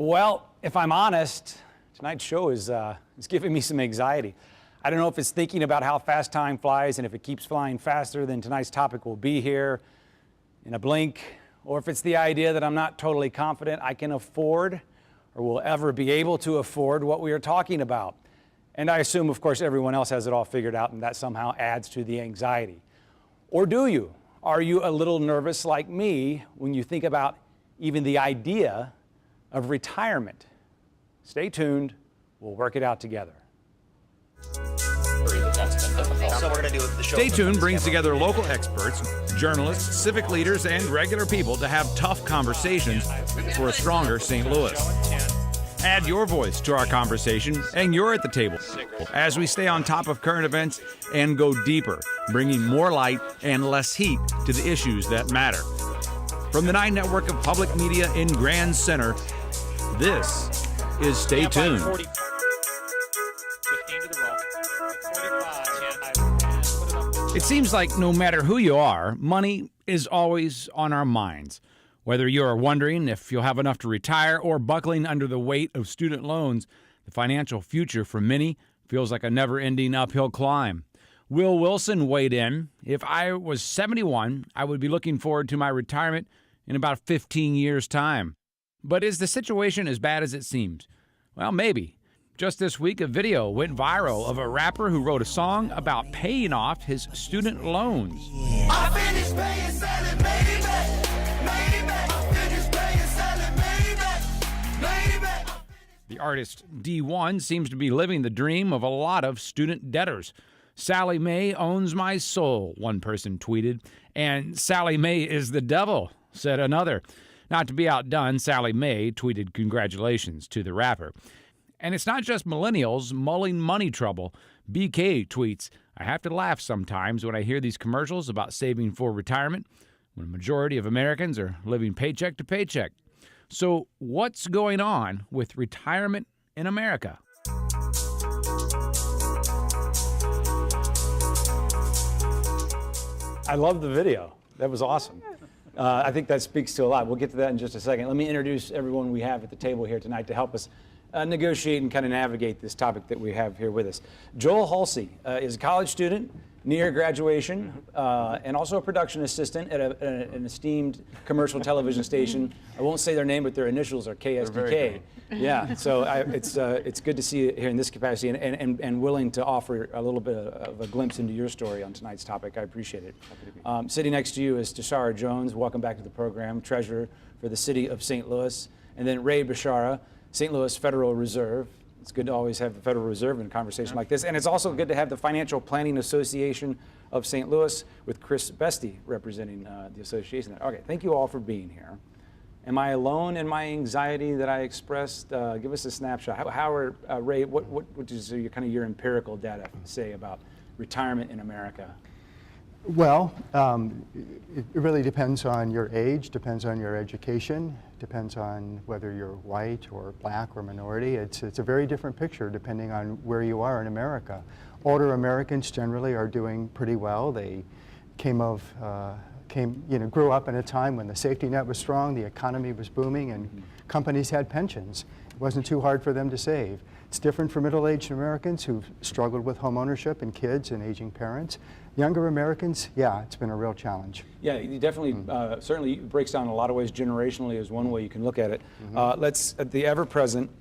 Well, if I'm honest, tonight's show is giving me some anxiety. I don't know if it's thinking about how fast time flies, and if it keeps flying faster, then tonight's topic will be here in a blink, or if it's the idea that I'm not totally confident I can afford or will ever be able to afford what we are talking about. And I assume, of course, everyone else has it all figured out, and that somehow adds to the anxiety. Or do you? Are you a little nervous like me when you think about even the idea of retirement? Stay tuned. We'll work it out together. Stay Tuned brings together local experts, journalists, civic leaders, and regular people to have tough conversations for a stronger St. Louis. Add your voice to our conversation, and you're at the table as we stay on top of current events and go deeper, bringing more light and less heat to the issues that matter. From the 9 network of public media in Grand Center, this is Stay Tuned. It seems like no matter who you are, money is always on our minds. Whether you're wondering if you'll have enough to retire or buckling under the weight of student loans, the financial future for many feels like a never-ending uphill climb. Will Wilson weighed in. If I was 71, I would be looking forward to my retirement in about 15 years' time. But is the situation as bad as it seems? Well, maybe. Just this week, a video went viral of a rapper who wrote a song about paying off his student loans. I finished paying, selling, made it back. I finished paying, selling, made it back. The artist D1 seems to be living the dream of a lot of student debtors. Sally Mae owns my soul, one person tweeted, and Sally Mae is the devil, said another. Not to be outdone, Sally Mae tweeted congratulations to the rapper. And it's not just millennials mulling money trouble. BK tweets, I have to laugh sometimes when I hear these commercials about saving for retirement, when a majority of Americans are living paycheck to paycheck. So what's going on with retirement in America? I love the video. That was awesome. I think that speaks to a lot. We'll get to that in just a second. Let me introduce everyone we have at the table here tonight to help us negotiate and kind of navigate this topic that we have here with us. Joel Halsey is a college student near graduation and also a production assistant at an esteemed commercial television station. I won't say their name, but their initials are KSDK. Yeah, so it's good to see you here in this capacity and willing to offer a little bit of a glimpse into your story on tonight's topic. I appreciate it. Sitting next to you is Tashara Jones. Welcome back to the program, treasurer for the city of St. Louis. And then Ray Bashara, St. Louis Federal Reserve. It's good to always have the Federal Reserve in a conversation like this. And it's also good to have the Financial Planning Association of St. Louis with Chris Bestie representing the association. Okay, thank you all for being here. Am I alone in my anxiety that I expressed? Give us a snapshot. Ray, what does your empirical data say about retirement in America? Well, it really depends on your age, depends on your education, depends on whether you're white or black or minority. It's a very different picture depending on where you are in America. Older Americans generally are doing pretty well. They grew up in a time when the safety net was strong, the economy was booming, and companies had pensions. It wasn't too hard for them to save. It's different for middle-aged Americans who've struggled with home ownership and kids and aging parents. Younger Americans, yeah, it's been a real challenge. Yeah, it definitely, certainly breaks down in a lot of ways generationally is one way you can look at it. Let's, the ever-present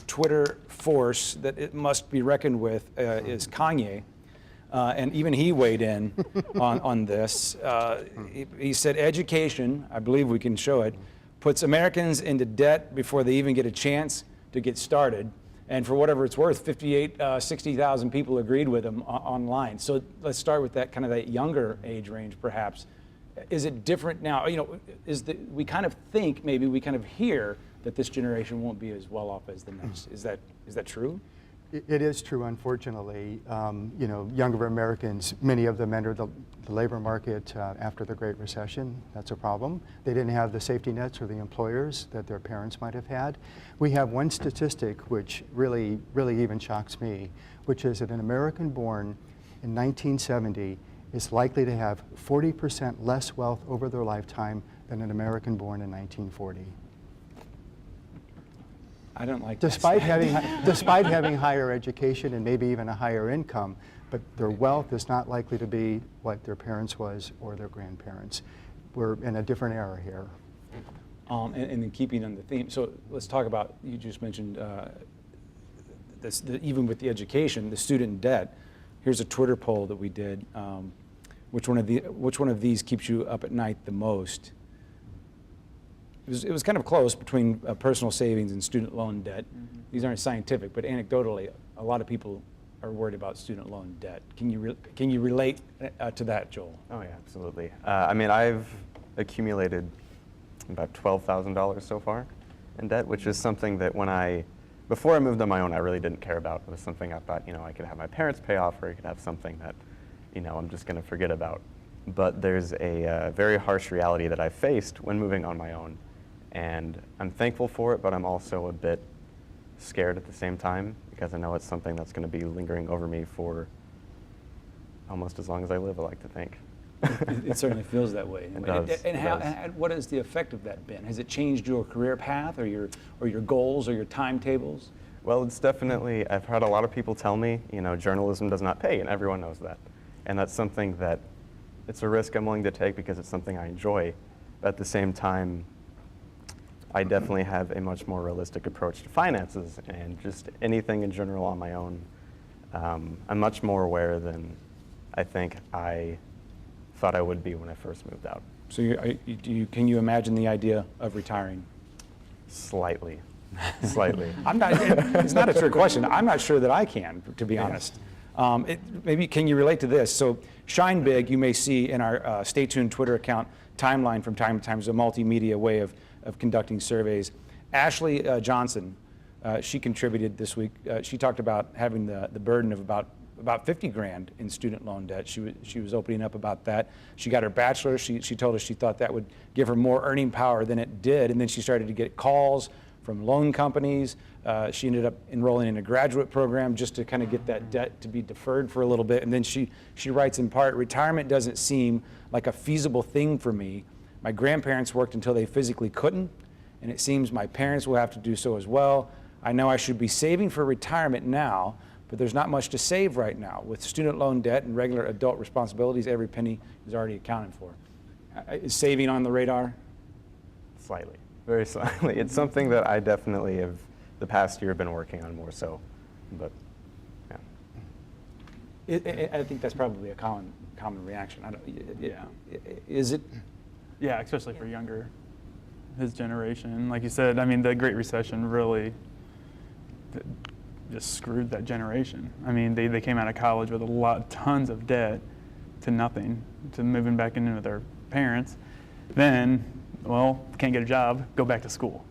Twitter force that it must be reckoned with is Kanye. And even he weighed in on this. He said education, I believe we can show it, puts Americans into debt before they even get a chance to get started. And for whatever it's worth, 60,000 people agreed with him online. So let's start with that that younger age range, perhaps. Is it different now? We kind of think, maybe we kind of hear that this generation won't be as well off as the next. Is that true? It is true, unfortunately. Younger Americans, many of them entered the labor market after the Great Recession. That's a problem. They didn't have the safety nets or the employers that their parents might have had. We have one statistic which really even shocks me, which is that an American born in 1970 is likely to have 40% less wealth over their lifetime than an American born in 1940. I don't like that. despite having higher education and maybe even a higher income, but their wealth is not likely to be what their parents was or their grandparents. We're in a different era here. And then keeping on the theme, so let's talk about, you just mentioned even with the education, the student debt. Here's a Twitter poll that we did. Which one of these keeps you up at night the most? It was kind of close between personal savings and student loan debt. Mm-hmm. These aren't scientific, but anecdotally, a lot of people are worried about student loan debt. Can you relate to that, Joel? Oh yeah, absolutely. I mean, I've accumulated about $12,000 so far in debt, which is something that before I moved on my own, I really didn't care about. It was something I thought, I could have my parents pay off, or I could have something that, I'm just going to forget about. But there's a very harsh reality that I faced when moving on my own. And I'm thankful for it, but I'm also a bit scared at the same time, because I know it's something that's going to be lingering over me for almost as long as I live, I like to think. It certainly feels that way. It does. And what has the effect of that been? Has it changed your career path or your goals or your timetables? Well, it's definitely, I've had a lot of people tell me, journalism does not pay, and everyone knows that. And that's something that, it's a risk I'm willing to take because it's something I enjoy. But at the same time, I definitely have a much more realistic approach to finances and just anything in general on my own. I'm much more aware than I think I thought I would be when I first moved out. So can you imagine the idea of retiring? Slightly. Slightly. It's not a trick question. I'm not sure that I can, to be honest. Maybe can you relate to this? So Shine Big, you may see in our Stay Tuned Twitter account timeline from time to time, is a multimedia way of conducting surveys. Ashley Johnson, she contributed this week. She talked about having the burden of about 50 grand in student loan debt. She was opening up about that. She got her bachelor's. She told us she thought that would give her more earning power than it did, and then she started to get calls from loan companies. She ended up enrolling in a graduate program just to kind of get that debt to be deferred for a little bit. And then she writes in part, retirement doesn't seem like a feasible thing for me. My grandparents worked until they physically couldn't, and it seems my parents will have to do so as well. I know I should be saving for retirement now, but there's not much to save right now. With student loan debt and regular adult responsibilities, every penny is already accounted for. Is saving on the radar? Slightly, very slightly. It's something that I definitely have, the past year, been working on more so, but yeah. I think that's probably a common reaction. Is it? Yeah, especially for his generation. Like you said, I mean, the Great Recession really just screwed that generation. I mean, they came out of college with tons of debt to nothing, to moving back in with their parents. Then, well, can't get a job, go back to school.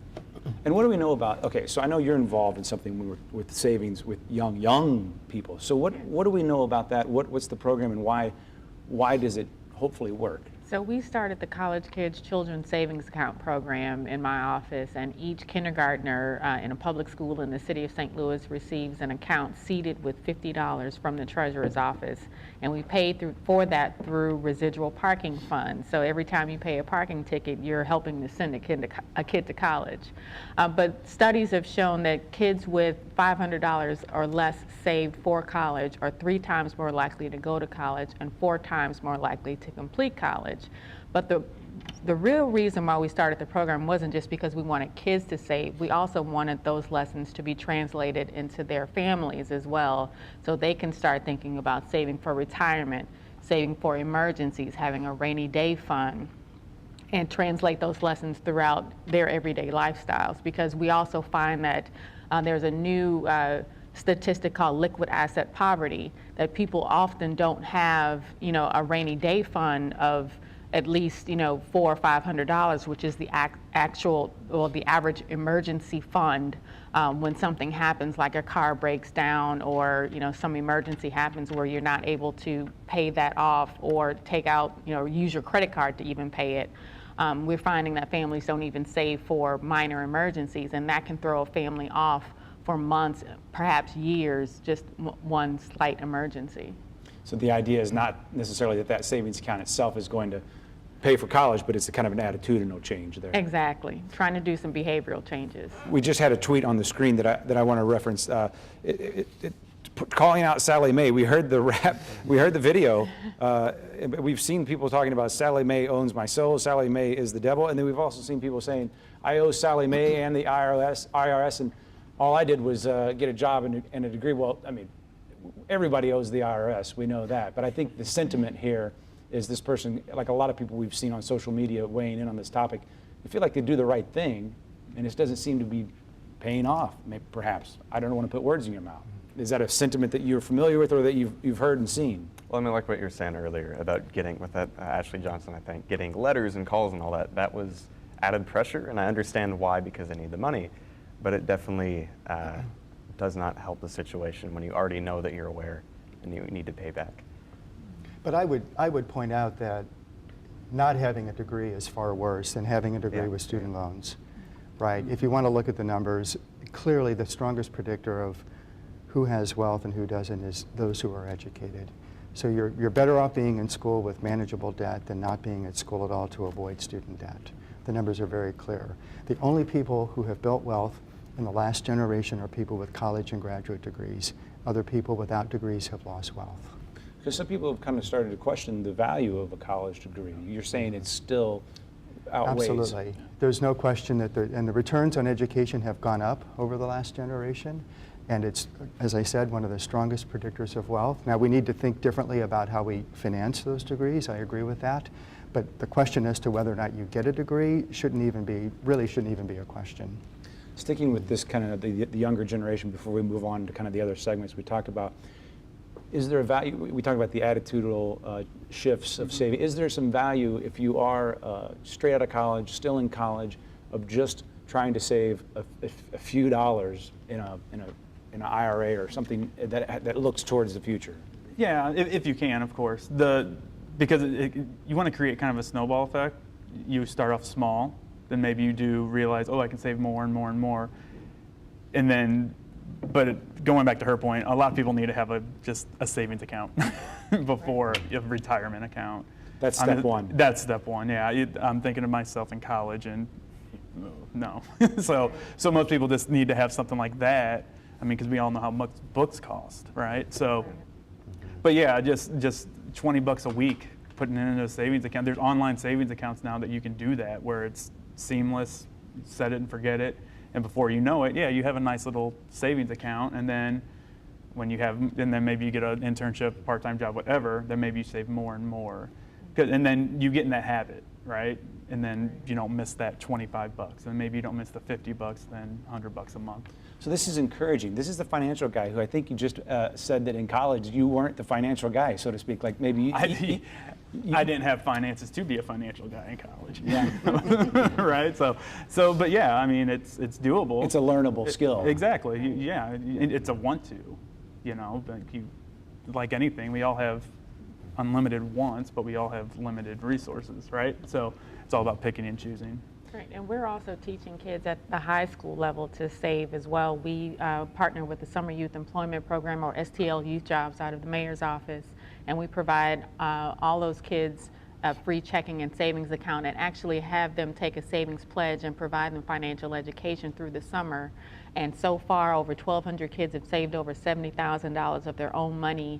And what do we know about, okay, so I know you're involved in something with savings with young people. So what do we know about that? What's the program, and why does it hopefully work? So we started the College Kids Children's Savings Account program in my office, and each kindergartner in a public school in the city of St. Louis receives an account seeded with $50 from the treasurer's office. And we pay for that through residual parking funds. So every time you pay a parking ticket, you're helping to send a kid to college. But studies have shown that kids with $500 or less saved for college are 3 times more likely to go to college and 4 times more likely to complete college. But the real reason why we started the program wasn't just because we wanted kids to save. We also wanted those lessons to be translated into their families as well, so they can start thinking about saving for retirement, saving for emergencies, having a rainy day fund, and translate those lessons throughout their everyday lifestyles. Because we also find that there's a new statistic called liquid asset poverty, that people often don't have, a rainy day fund of at least, $400 or $500, which is the the average emergency fund when something happens, like a car breaks down, or some emergency happens where you're not able to pay that off or take out, use your credit card to even pay it. We're finding that families don't even save for minor emergencies, and that can throw a family off for months, perhaps years, just one slight emergency. So the idea is not necessarily that savings account itself is going to pay for college, but it's a kind of an attitudinal change there. Exactly. Trying to do some behavioral changes. We just had a tweet on the screen that I want to reference. Calling out Sallie Mae. We heard the rap. We heard the video. We've seen people talking about Sallie Mae owns my soul. Sallie Mae is the devil. And then we've also seen people saying, I owe Sallie Mae and the IRS, and all I did was get a job and a degree. Well, I mean, everybody owes the IRS. We know that. But I think the sentiment here is this person, like a lot of people we've seen on social media weighing in on this topic, they feel like they do the right thing, and it doesn't seem to be paying off, maybe, perhaps. I don't want to put words in your mouth. Is that a sentiment that you're familiar with or that you've heard and seen? Well, I mean, like what you were saying earlier about getting, with that Ashley Johnson, I think, getting letters and calls and all that, that was added pressure, and I understand why, because they need the money, but it definitely does not help the situation when you already know that you're aware and you need to pay back. But I would point out that not having a degree is far worse than having a degree with student loans, right? If you want to look at the numbers, clearly the strongest predictor of who has wealth and who doesn't is those who are educated. So you're better off being in school with manageable debt than not being at school at all to avoid student debt. The numbers are very clear. The only people who have built wealth in the last generation are people with college and graduate degrees. Other people without degrees have lost wealth. Because some people have kind of started to question the value of a college degree. You're saying it still outweighs. Absolutely. There's no question that and the returns on education have gone up over the last generation. And it's, as I said, one of the strongest predictors of wealth. Now, we need to think differently about how we finance those degrees. I agree with that. But the question as to whether or not you get a degree really shouldn't even be a question. Sticking with this kind of the younger generation before we move on to kind of the other segments we talked about, is there a value, we talked about the attitudinal shifts of saving. Is there some value if you are straight out of college, still in college, of just trying to save a few dollars in an IRA or something that looks towards the future? Yeah, if you can, of course. Because you want to create kind of a snowball effect. You start off small, then maybe you do realize, oh, I can save more and more and more. And then, going back to her point, a lot of people need to have just a savings account before a retirement account. That's step one. That's step one, yeah. I'm thinking of myself in college, and no. So most people just need to have something like that. I mean, because we all know how much books cost, right? So, but yeah, just $20 a week, putting it into a savings account. There's online savings accounts now that you can do that, where it's seamless, set it and forget it, and before you know it, yeah, you have a nice little savings account, and then and then maybe you get an internship, part-time job, whatever, then maybe you save more and more, and then you get in that habit, right? And then you don't miss that $25, and maybe you don't miss the $50, then $100 a month. So this is encouraging. This is the financial guy who I think you just said that in college you weren't the financial guy, so to speak. Like maybe I didn't have finances to be a financial guy in college. Yeah. Right. So, but yeah, I mean, it's doable. It's a learnable skill. Exactly. Yeah. It's a want to. You know, like anything, we all have unlimited wants, but we all have limited resources, right? So it's all about picking and choosing. Right, and we're also teaching kids at the high school level to save as well. We partner with the Summer Youth Employment Program, or STL Youth Jobs, out of the mayor's office, and we provide all those kids a free checking and savings account, and actually have them take a savings pledge and provide them financial education through the summer. And so far, over 1,200 kids have saved over $70,000 of their own money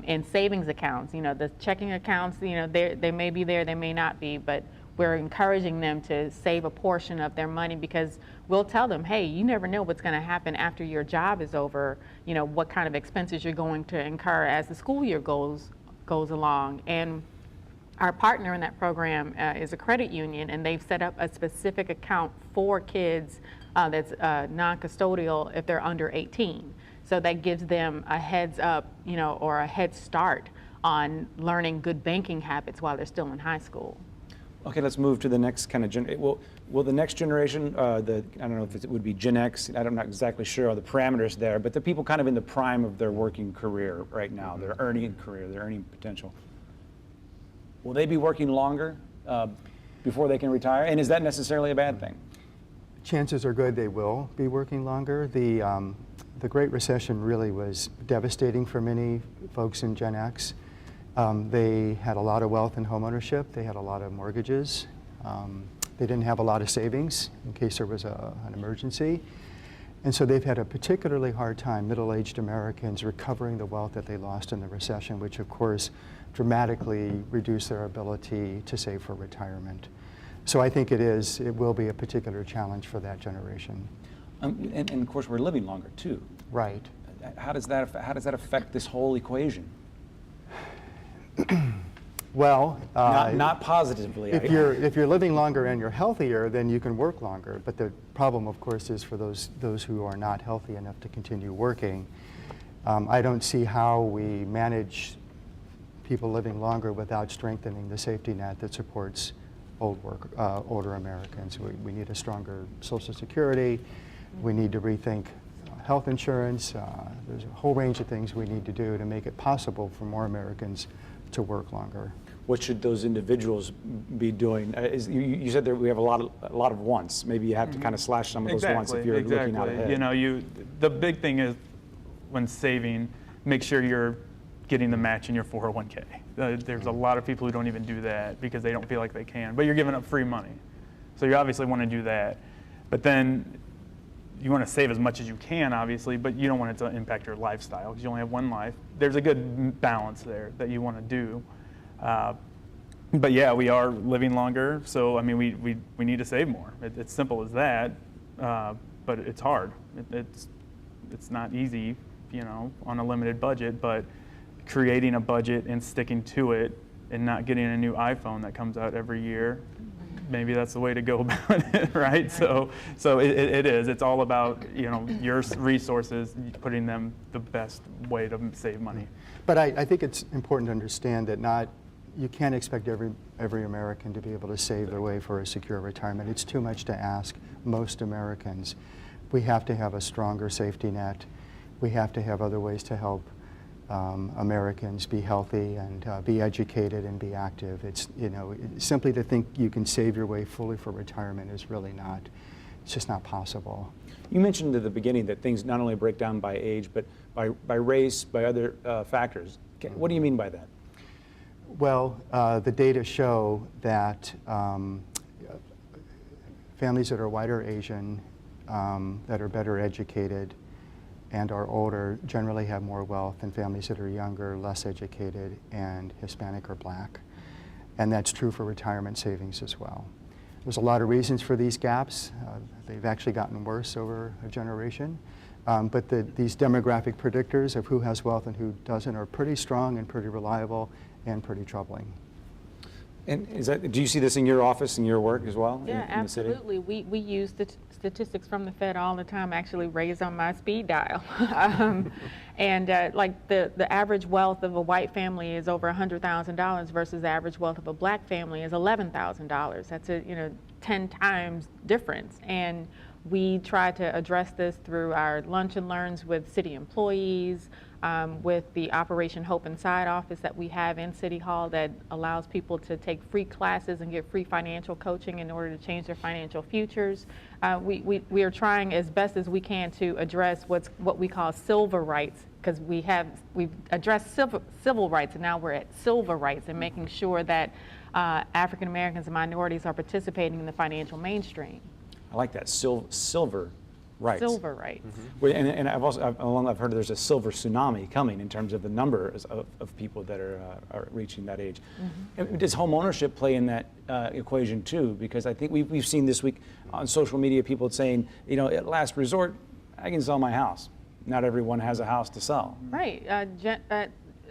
in savings accounts. You know, the checking accounts, you know, they may be there, they may not be, but we're encouraging them to save a portion of their money, because we'll tell them, hey, you never know what's going to happen after your job is over, you know, what kind of expenses you're going to incur as the school year goes along. And our partner in that program is a credit union, and they've set up a specific account for kids that's non-custodial if they're under 18. So that gives them a heads up, you know, or a head start on learning good banking habits while they're still in high school. Okay, let's move to the next kind of will the next generation, I don't know if it would be Gen X, I'm not exactly sure of the parameters there, but the people kind of in the prime of their working career right now, their earning career, their earning potential. Will they be working longer before they can retire? And is that necessarily a bad thing? Chances are good they will be working longer. The Great Recession really was devastating for many folks in Gen X. They had a lot of wealth in home ownership. They had a lot of mortgages. They didn't have a lot of savings in case there was an emergency. And so they've had a particularly hard time, middle-aged Americans, recovering the wealth that they lost in the recession, which of course dramatically reduced their ability to save for retirement. So I think it will be a particular challenge for that generation. And of course, we're living longer too. Right. How does that affect this whole equation? Well, Not positively. if you're living longer and you're healthier, then you can work longer. But the problem, of course, is for those who are not healthy enough to continue working. I don't see how we manage people living longer without strengthening the safety net that supports older Americans. We need a stronger Social Security. We need to rethink health insurance. There's a whole range of things we need to do to make it possible for more Americans to work longer. What should those individuals be doing? You said that we have a lot of wants. Maybe you have to kind of slash some of those wants if you're looking out ahead. You know, the big thing is when saving, make sure you're getting the match in your 401k. There's a lot of people who don't even do that because they don't feel like they can, but you're giving up free money. So you obviously want to do that. But then you want to save as much as you can, obviously, but you don't want it to impact your lifestyle because you only have one life. There's a good balance there that you want to do. But yeah, we are living longer, so I mean, we need to save more. It's simple as that, but it's hard. It's not easy, you know, on a limited budget, but creating a budget and sticking to it and not getting a new iPhone that comes out every year, maybe that's the way to go about it, right? So it is. It's all about, you know, your resources, putting them the best way to save money. But I think it's important to understand that you can't expect every American to be able to save their way for a secure retirement. It's too much to ask most Americans. We have to have a stronger safety net. We have to have other ways to help Americans be healthy and be educated and be active. It's, you know, simply to think you can save your way fully for retirement is really not, it's just not possible. You mentioned at the beginning that things not only break down by age, but by race, by other factors. What do you mean by that? Well, the data show that families that are white or Asian, that are better educated, and are older generally have more wealth than families that are younger, less educated, and Hispanic or Black. And that's true for retirement savings as well. There's a lot of reasons for these gaps. They've actually gotten worse over a generation. But these demographic predictors of who has wealth and who doesn't are pretty strong and pretty reliable and pretty troubling. And do you see this in your office, in your work as well? Yeah, in the city? absolutely. We use the statistics from the Fed all the time, actually raised on my speed dial. Like the average wealth of a white family is over $100,000 versus the average wealth of a black family is $11,000. That's a 10 times difference. And we try to address this through our lunch and learns with city employees, with the Operation Hope Inside office that we have in City Hall that allows people to take free classes and get free financial coaching in order to change their financial futures. We are trying as best as we can to address what we call silver rights, because we've addressed civil rights and now we're at silver rights and making sure that African Americans and minorities are participating in the financial mainstream. I like that, silver rights. Silver rights. Well, and I've heard there's a silver tsunami coming in terms of the numbers of people that are reaching that age. And does home ownership play in that equation too? Because I think we've seen this week on social media people saying, at last resort, I can sell my house. Not everyone has a house to sell. Right.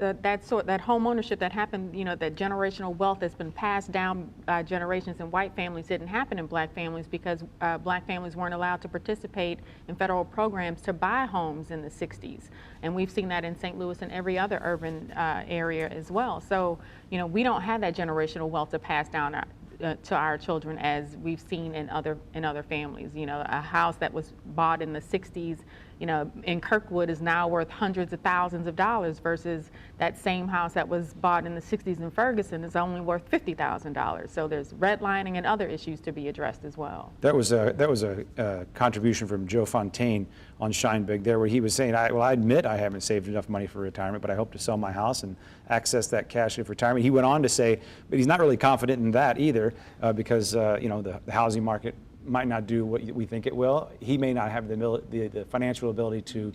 That home ownership that happened, that generational wealth that's been passed down generations in white families didn't happen in black families because black families weren't allowed to participate in federal programs to buy homes in the 60s. And we've seen that in St. Louis and every other urban area as well. So, we don't have that generational wealth to pass down to our children as we've seen in other families. A house that was bought in the 60s, in Kirkwood is now worth hundreds of thousands of dollars versus that same house that was bought in the 60s in Ferguson is only worth $50,000. So there's redlining and other issues to be addressed as well. That was a contribution from Joe Fontaine on Shine Big there, where he was saying, I admit I haven't saved enough money for retirement, but I hope to sell my house and access that cash for retirement. He went on to say, but he's not really confident in that either, because the housing market might not do what we think it will. He may not have the financial ability to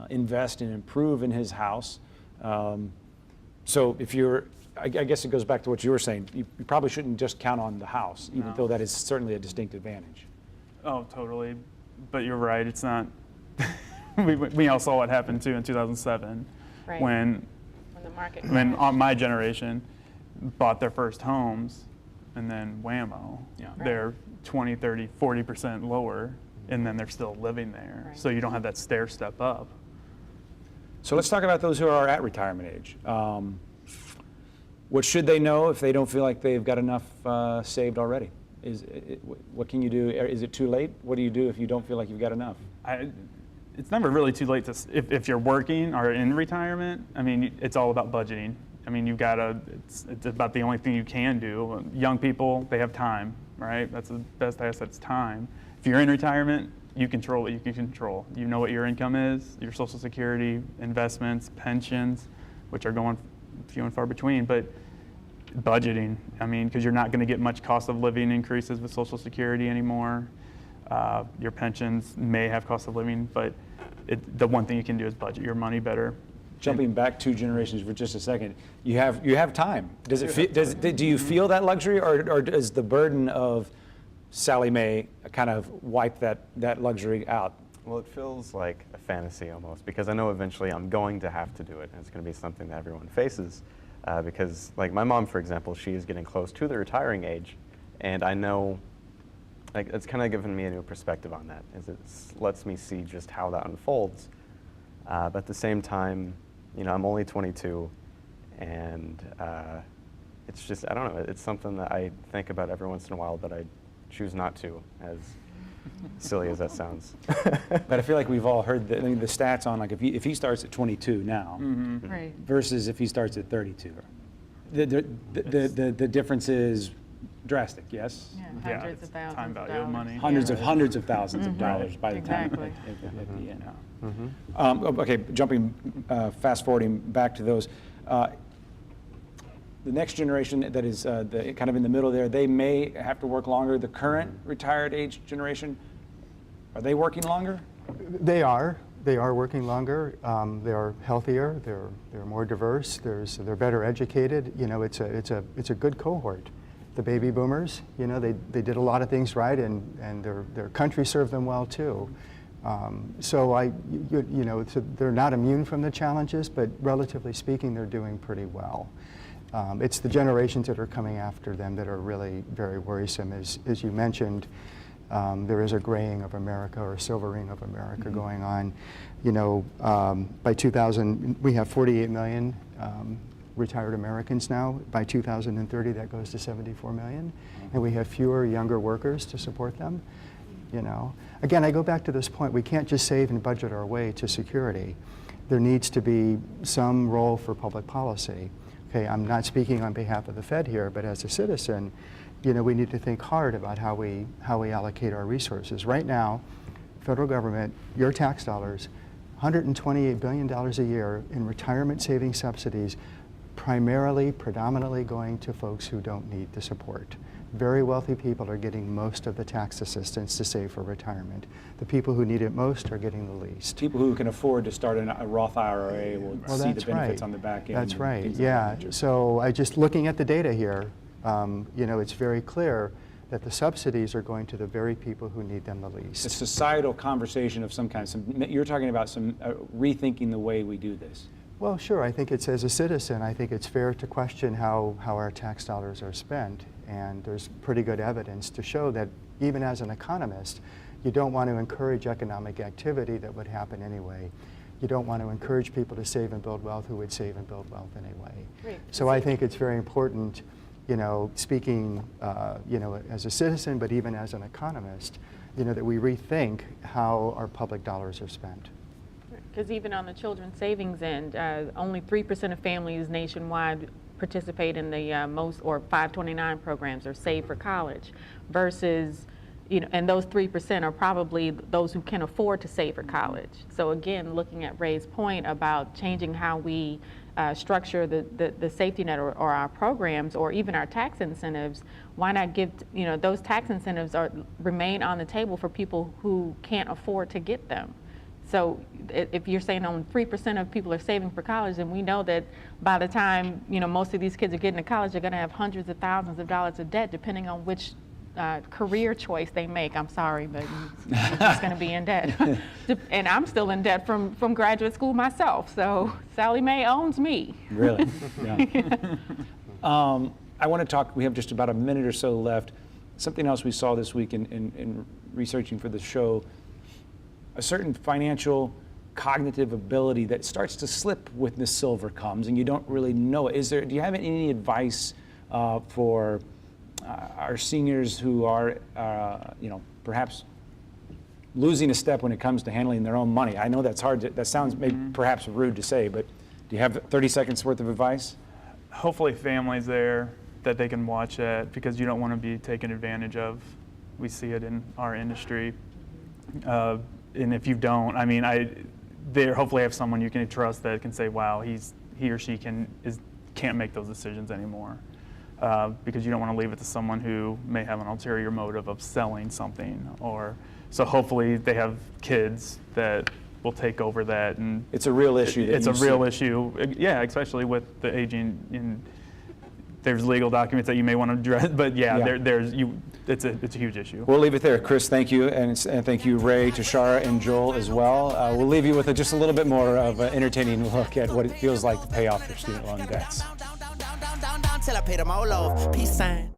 invest and improve in his house. So if you're, I guess it goes back to what you were saying, you probably shouldn't just count on the house, even though that is certainly a distinct advantage. Oh, totally. But you're right. It's not. we all saw what happened too in 2007, Right. when the market my generation bought their first homes, and then whammo, Yeah. they're 20, 30, 40% lower, and then they're still living there. Right. So you don't have that stair step up. So let's talk about those who are at retirement age. What should they know if they don't feel like they've got enough saved already? What can you do? Is it too late? What do you do if you don't feel like you've got enough? It's never really too late to, if you're working or in retirement. I mean, it's all about budgeting. I mean, you've got to, it's about the only thing you can do. Young people, they have time, right? That's the best asset, it's time. If you're in retirement, you control what you can control. You know what your income is, your Social Security, investments, pensions, which are going few and far between, but budgeting, I mean, because you're not going to get much cost of living increases with Social Security anymore. Your pensions may have cost of living, but the one thing you can do is budget your money better. Jumping back 2 generations for just a second, you have time. Do you feel that luxury, or does the burden of Sally Mae kind of wipe that luxury out? Well, it feels like a fantasy almost, because I know eventually I'm going to have to do it, and it's going to be something that everyone faces. Because, like my mom, for example, she is getting close to the retiring age, and I know, like, it's kind of given me a new perspective on that, as it lets me see just how that unfolds. But at the same time, I'm only 22, and it's just, I don't know, it's something that I think about every once in a while, but I choose not to, as silly as that sounds. But I feel like we've all heard the stats on, like, if he starts at 22 now Right. versus if he starts at 32, the difference is drastic. Yes, Yeah, Yeah, hundreds of it's thousands time of value of dollars. money. hundreds of thousands of dollars by the time Exactly. at the end. Okay, jumping, fast forwarding back to those. The next generation that is kind of in the middle there, they may have to work longer. The current retired age generation, are they working longer? They are working longer. They are healthier. They're more diverse. They're better educated. It's a good cohort. The baby boomers, they did a lot of things right, and their country served them well too. So they're not immune from the challenges, but relatively speaking, they're doing pretty well. It's the generations that are coming after them that are really very worrisome. As you mentioned, there is a graying of America, or a silvering of America going on. By 2000, we have 48 million retired Americans now. By 2030, that goes to 74 million. And we have fewer younger workers to support them. Again, I go back to this point, we can't just save and budget our way to security. There needs to be some role for public policy. Okay, I'm not speaking on behalf of the Fed here, but as a citizen, we need to think hard about how we allocate our resources. Right now, federal government, your tax dollars, $128 billion a year in retirement saving subsidies, predominantly going to folks who don't need the support. Very wealthy people are getting most of the tax assistance to save for retirement. The people who need it most are getting the least. People who can afford to start a Roth IRA will see the that's benefits right. on the back end. That's and right, things of that yeah. nature. So looking at the data here, it's very clear that the subsidies are going to the very people who need them the least. A societal conversation of some kind. You're talking about some rethinking the way we do this. Well, sure. I think it's, as a citizen, I think it's fair to question how our tax dollars are spent. And there's pretty good evidence to show that even as an economist, you don't want to encourage economic activity that would happen anyway. You don't want to encourage people to save and build wealth who would save and build wealth anyway. Right. So I think it's very important, speaking, as a citizen, but even as an economist, that we rethink how our public dollars are spent. Because even on the children's savings end, only 3% of families nationwide participate in the 529 programs or Save for College, versus, and those 3% are probably those who can afford to save for college. So again, looking at Ray's point about changing how we structure the safety net or our programs or even our tax incentives, why not give, those tax incentives remain on the table for people who can't afford to get them? So if you're saying only 3% of people are saving for college, then we know that by the time, most of these kids are getting to college, they're going to have hundreds of thousands of dollars of debt, depending on which career choice they make. I'm sorry, but you're just going to be in debt. And I'm still in debt from graduate school myself. So Sally Mae owns me. Really? Yeah. I want to talk, we have just about a minute or so left. Something else we saw this week in researching for the show, a certain financial cognitive ability that starts to slip when the silver comes and you don't really know it. Do you have any advice for our seniors who are, perhaps losing a step when it comes to handling their own money? I know that's hard, that sounds maybe perhaps rude to say, but do you have 30 seconds worth of advice? Hopefully families there that they can watch it, because you don't want to be taken advantage of. We see it in our industry. And if you don't, they hopefully have someone you can trust that can say, wow, he or she can't make those decisions anymore. Because you don't want to leave it to someone who may have an ulterior motive of selling something. So hopefully they have kids that will take over that. And it's a real issue. It's a real issue. Yeah, especially with the aging. There's legal documents that you may want to address, but it's a huge issue. We'll leave it there. Chris, thank you, and thank you, Ray, Tashara, and Joel as well. We'll leave you with just a little bit more of an entertaining look at what it feels like to pay off your student loan debts. Till I pay them all off. Peace sign.